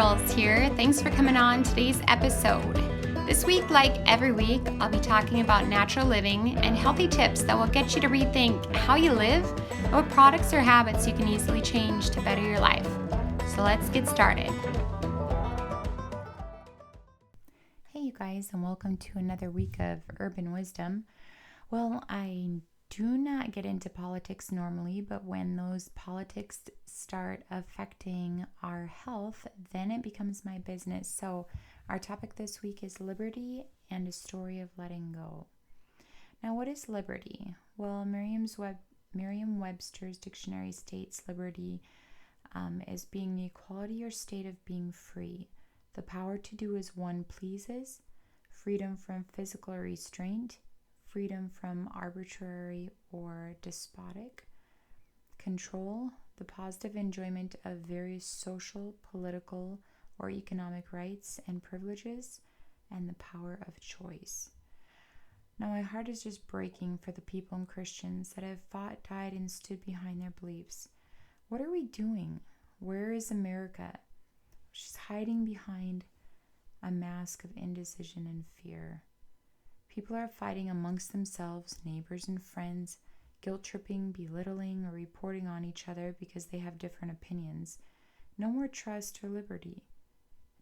Earls here. Thanks for coming on today's episode. This week, like every week, I'll be talking about natural living and healthy tips that will get you to rethink how you live and what products or habits you can easily change to better your life. So let's get started. Hey, you guys, and welcome to another week of Urban Wisdom. Well, I do not get into politics normally, but when those politics start affecting our health, then it becomes my business. So our topic this week is liberty and a story of letting go. Now, what is liberty? Well, Merriam-Webster's dictionary states liberty as being the equality or state of being free, the power to do as one pleases, freedom from physical restraint, freedom from arbitrary or despotic control, the positive enjoyment of various social, political, or economic rights and privileges, and the power of choice. Now, my heart is just breaking for the people and Christians that have fought, died, and stood behind their beliefs. What are we doing? Where is America? She's hiding behind a mask of indecision and fear. People are fighting amongst themselves, neighbors and friends, guilt-tripping, belittling, or reporting on each other because they have different opinions. No more trust or liberty.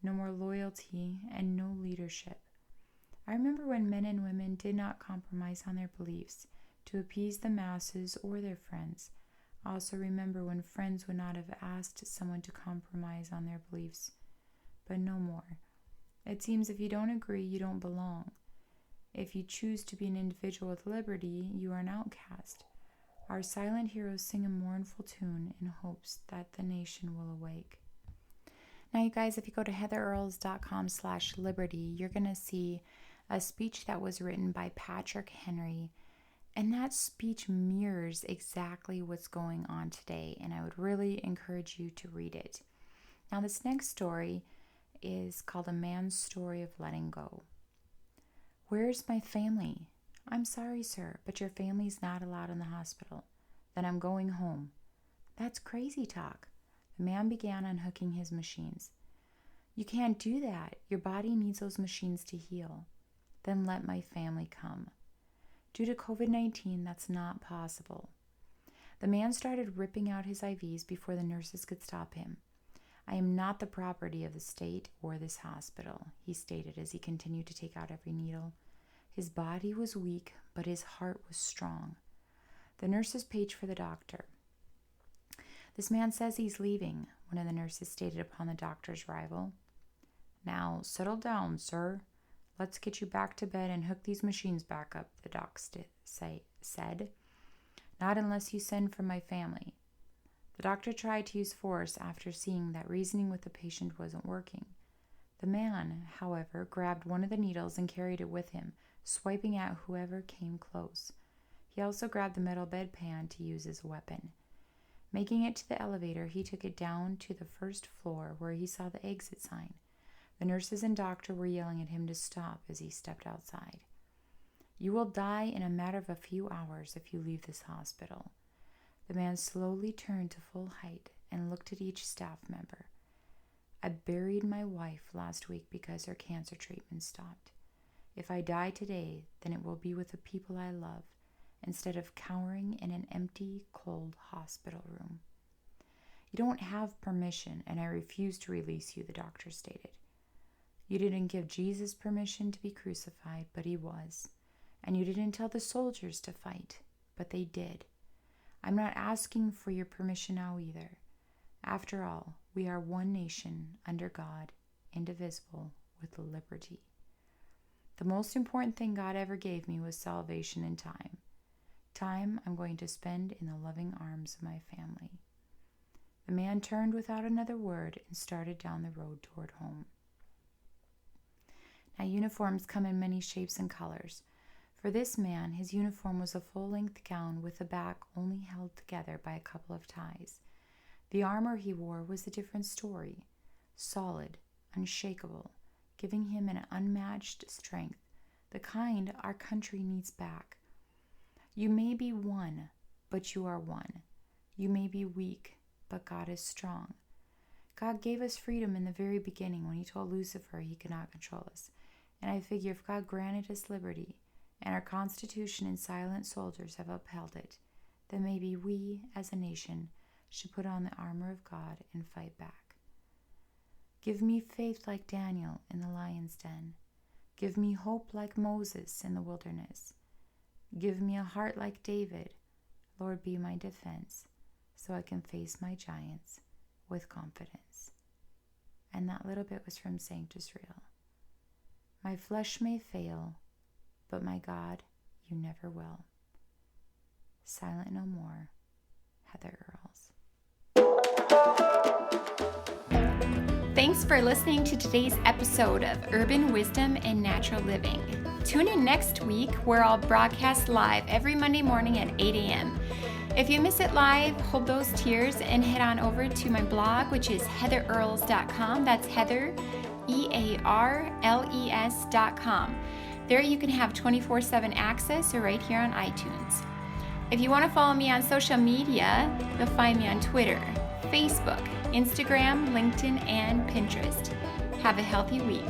No more loyalty and no leadership. I remember when men and women did not compromise on their beliefs to appease the masses or their friends. I also remember when friends would not have asked someone to compromise on their beliefs. But no more. It seems if you don't agree, you don't belong. If you choose to be an individual with liberty, you are an outcast. Our silent heroes sing a mournful tune in hopes that the nation will awake. Now, you guys, if you go to heatherearls.com/liberty, you're going to see a speech that was written by Patrick Henry. And that speech mirrors exactly what's going on today. And I would really encourage you to read it. Now, this next story is called A Man's Story of Letting Go. Where's my family? I'm sorry, sir, but your family's not allowed in the hospital. Then I'm going home. That's crazy talk. The man began unhooking his machines. You can't do that. Your body needs those machines to heal. Then let my family come. Due to COVID-19, that's not possible. The man started ripping out his IVs before the nurses could stop him. I am not the property of the state or this hospital, he stated as he continued to take out every needle. His body was weak, but his heart was strong. The nurses paged for the doctor. This man says he's leaving, one of the nurses stated upon the doctor's arrival. Now, settle down, sir. Let's get you back to bed and hook these machines back up, the doc said. Not unless you send for my family. The doctor tried to use force after seeing that reasoning with the patient wasn't working. The man, however, grabbed one of the needles and carried it with him, swiping at whoever came close. He also grabbed the metal bedpan to use as a weapon. Making it to the elevator, he took it down to the first floor where he saw the exit sign. The nurses and doctor were yelling at him to stop as he stepped outside. You will die in a matter of a few hours if you leave this hospital. The man slowly turned to full height and looked at each staff member. I buried my wife last week because her cancer treatment stopped. If I die today, then it will be with the people I love, instead of cowering in an empty, cold hospital room. You don't have permission, and I refuse to release you, the doctor stated. You didn't give Jesus permission to be crucified, but he was. And you didn't tell the soldiers to fight, but they did. I'm not asking for your permission now either. After all, we are one nation under God, indivisible, with liberty. The most important thing God ever gave me was salvation and time. Time I'm going to spend in the loving arms of my family. The man turned without another word and started down the road toward home. Now, uniforms come in many shapes and colors. For this man, his uniform was a full-length gown with the back only held together by a couple of ties. The armor he wore was a different story, solid, unshakable, giving him an unmatched strength, the kind our country needs back. You may be one, but you are one. You may be weak, but God is strong. God gave us freedom in the very beginning when he told Lucifer he could not control us. And I figure if God granted us liberty, and our Constitution and silent soldiers have upheld it, then maybe we, as a nation, should put on the armor of God and fight back. Give me faith like Daniel in the lion's den. Give me hope like Moses in the wilderness. Give me a heart like David. Lord, be my defense, so I can face my giants with confidence. And that little bit was from Sanctus Real. My flesh may fail, but my God, you never will. Silent no more, Heather Earls. Thanks for listening to today's episode of Urban Wisdom and Natural Living. Tune in next week where I'll broadcast live every Monday morning at 8 a.m. If you miss it live, hold those tears and head on over to my blog, which is heatherearles.com. That's Heather, EARLES.com. There you can have 24/7 access or right here on iTunes. If you want to follow me on social media, you'll find me on Twitter, Facebook, Instagram, LinkedIn, and Pinterest. Have a healthy week.